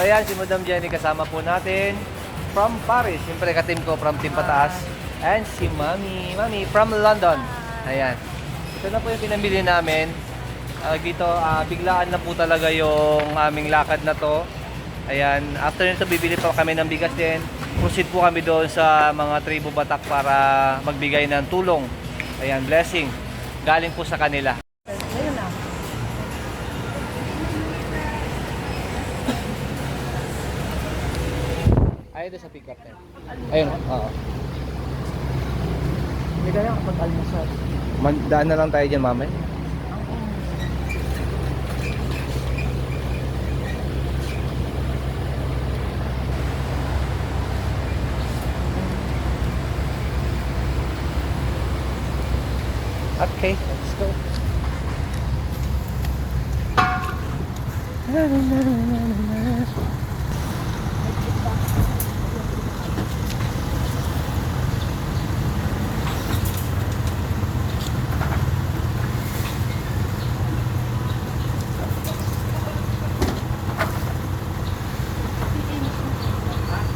So ayan, si Madam Jenny kasama po natin from Paris. Siyempre ka-team ko from Team Pataas. And si Mami from London. Ayan. Ito na po yung pinamili namin. Dito, biglaan na po talaga yung aming lakad na to. Ayan, after nito bibili pa kami ng bigas din. Proceed po kami doon sa mga tribo Batak para magbigay ng tulong. Ayan, blessing. Galing po sa kanila. Ayun na. Ayun doon sa pick up na. Ayun, oo. Hindi ka lang kapag almusal. Daan na lang tayo dyan, mamay. Okay, let's go.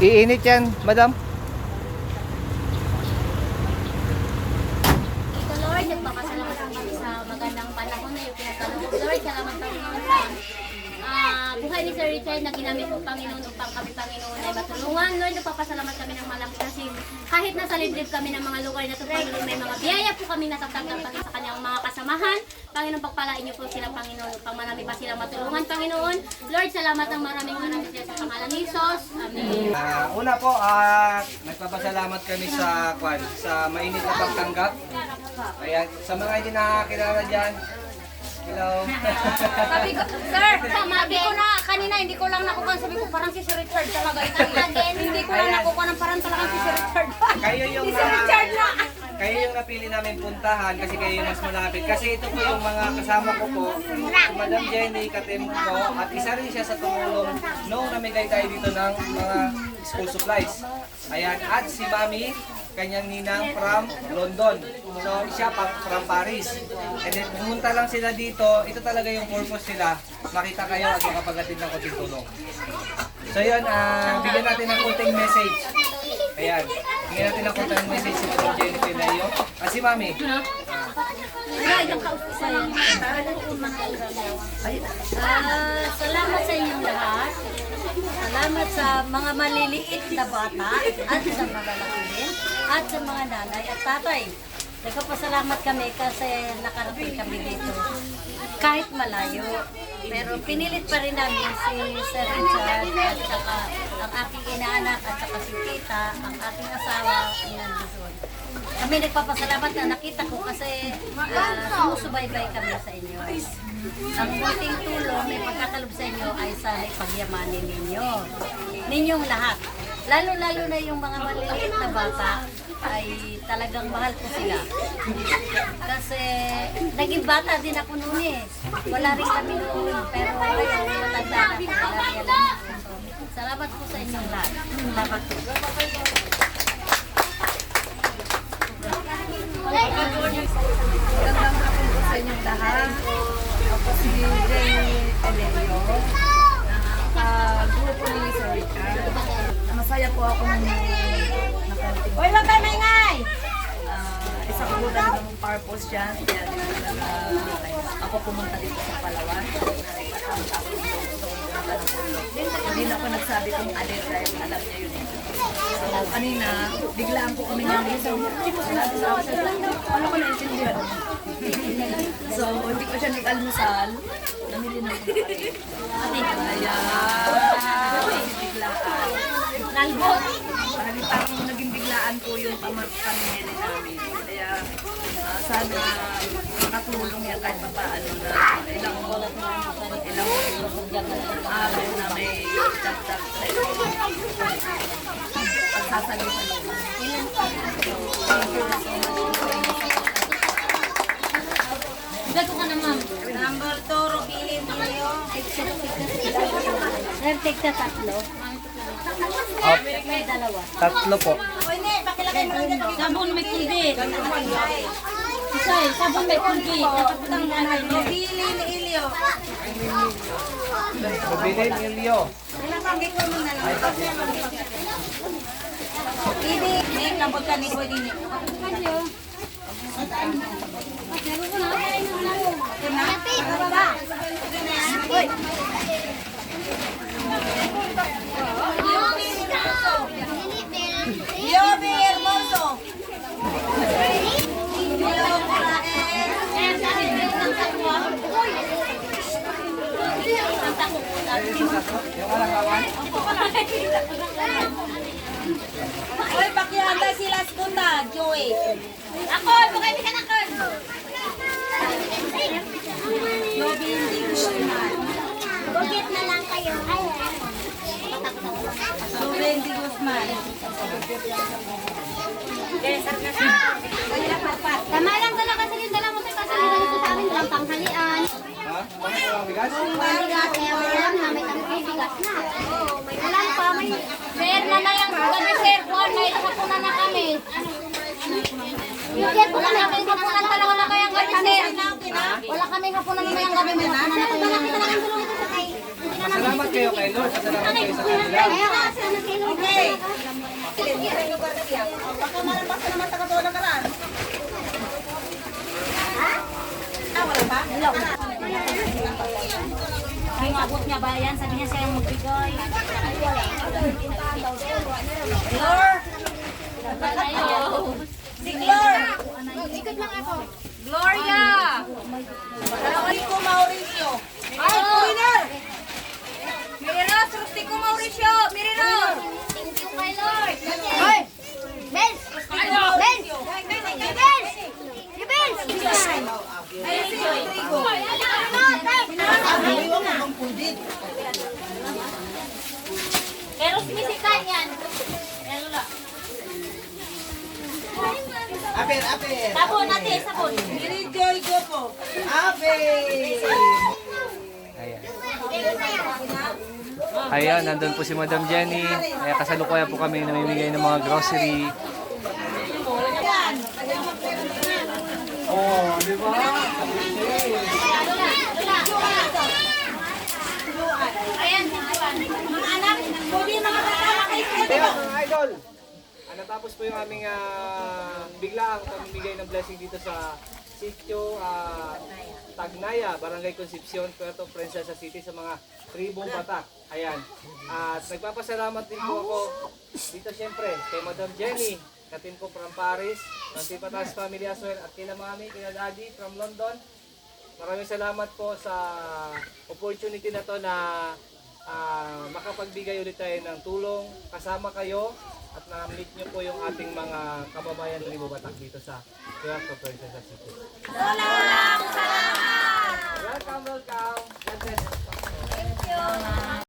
Iinit yan, madam. Lord, nagpapasalamat kami sa magandang panahon na yung pinagkaloob. Lord, salamat Panginoon sa buhay ni Sir Richard na ginamit po Panginoon upang kami Panginoon ay matulungan. Lord, nagpapasalamat kami ng malaki kasi kahit nasa liblib kami ng mga lugar na ito, Panginoon, may mga biyaya po kami natatanggap pati sa kanyang mga kasamahan. Panginoon, pagpalain niyo po sila, Panginoon, upang marami pa silang matulungan, Panginoon. Lord, salamat ng maraming sila sa pangalan ni Jesus. Amen. Una po, nagpapasalamat kami sa mainit na pagtanggap. Ayan, sa mga hindi nakakilala dyan, hello. Sabi ko, sir, sabi ko na kanina, hindi ko lang nakuha. Sabi ko, parang si Sir Richard talaga. Hindi ko lang nakuha ng parang talagang si Sir Richard. Kayo yung, Si Sir Richard na. kayo yung napili namin puntahan kasi kayo yung mas malapit. Kasi ito po yung mga kasama ko po, si Madam Jenny, katim ko, at isa rin siya sa tumulong noong namigay tayo dito ng mga school supplies. Ayan, at si Mami, kanyang ninang from London. So, siya from Paris. And then, pumunta lang sila dito. Ito talaga yung purpose nila. Makita kayo at makapaghatid ng konting tulong. So, yun, bigyan natin ng konting message. Ayan, bigyan natin ng konting message si Madam Jenny Pinayo. At si Mami. Salamat sa inyong lahat. Salamat sa mga maliliit na bata at sa malalaki din at sa mga nanay at tatay. Nagpapasalamat kami kasi nakarating kami dito kahit malayo. Pero pinilit pa rin namin si Sir Richard at saka ang aking inaanak at saka si Tita, ang aking asawa ay nandun. Kami nagpapasalamat na nakita ko kasi sumusubaybay kami sa inyo. Ang buting tulong may pagkakalob sa inyo ay sa pagyamanin ninyo. Ninyong lahat. Lalo-lalo na yung mga maliliit na bata ay talagang mahal ko sila. Kasi naging bata din ako noon eh. Wala rin kami noon. Pero ngayon, matanda na ako. Salamat po sa inyong lahat. Salamat po. Magandang hapon po sa inyong lahat. Ako si Jenny Elelio, grupo ni Sir Richard. Masaya po ako nung nakarating. Uy, wag kayo maingay! Isa ko po talagang purpose dyan. Kaya ako pumunta dito sa Palawan. Hindi na ako nagsabi kung alin dahil alam niya yun. So, kanina, biglaan po kami nang isang hindi ko sinabi sa ako. Ano ko naintindihan? So, hindi ko siya nag-almusal. Namili na ako na kaya, biglaan. Nalbot! Parang naging biglaan po yung pamimili namin. Kaya sana makatulong yan kahit pa paano na ilang araw na may dagdag sa ito. Pagsasabi sa loob. Gato ka na, ma'am. Number 2, Robilin Mayo. Take na tatlo. May dalawa. Tatlo po. Sabon may kundi. Isa sabon may kundi. Robilin Ilio. Robilin Ilio. Ini, nih, nabot ka ni Boy din. Yobi hermoso. Yung alakawan. Oy, pakianda sila skunda, Joey. Ako, bukay ka na ko. Yobi hindi gusto na. Bukit na lang kayo. Yobi hindi Guzman. Tama lang talaga sa dala mo tayo kasi dito sa amin lang tanghalian. Ha? Bakit walang bigas? Bigas, kaya wala lang na may tangkay bigas na. Wala pa, may sir na na yung gabi sir, kuhan, may hapunan na kami. Sir, wala kami hapunan talaga na kayang gabi sir. Wala kami hapunan na kayang gabi, may hapunan na kayo. Nakita na lang tulong ito sa kay. Salamat kayo kay Lord. Salamat kayo sa kanila. Kaya nga, sir, nakilong Okay. Baka malabas ka naman sa katola ka rin. Wala pa? Ay, abot niya ba yan? Sabi niya siya yung magbigay. Glor! Si Glor! Ikot lang ako. Gloria! Rustico Mauricio. Ay, winner! Miriros, Rustico Mauricio! Miriros! Thank you kay Lord. Hoy! Benz! Benz! Benz! You Benz! Ay, si Rodrigo. Eros misikan yan. Aper, aper. Sabon natin, sabon. Miri Joy Gopo. Aper. Ayan. Ayan, nandun po si Madam Jenny. Kaya kasalukuyan po kami namimigay ng mga grocery. Oh, di ba? Ayan, mga anak, pwede mga kasama kayo. Kaya mga idol, natapos po yung aming biglaang pamimigay ng blessing dito sa sitio Tagnaya, Barangay Concepcion, Puerto Princesa City sa mga tribong Batak. Ayan. At nagpapasalamat din po ako dito siyempre kay Madam Jenny, katin ko from Paris, ng Tipatas Family as well, at kina Mami, kina Daddy from London. Maraming salamat po sa opportunity na to na makapagbigay ulit tayo ng tulong, kasama kayo at na-meet nyo po yung ating mga kababayan Tribo Batak dito sa Puerto Princesa City. Welcome, welcome. God bless.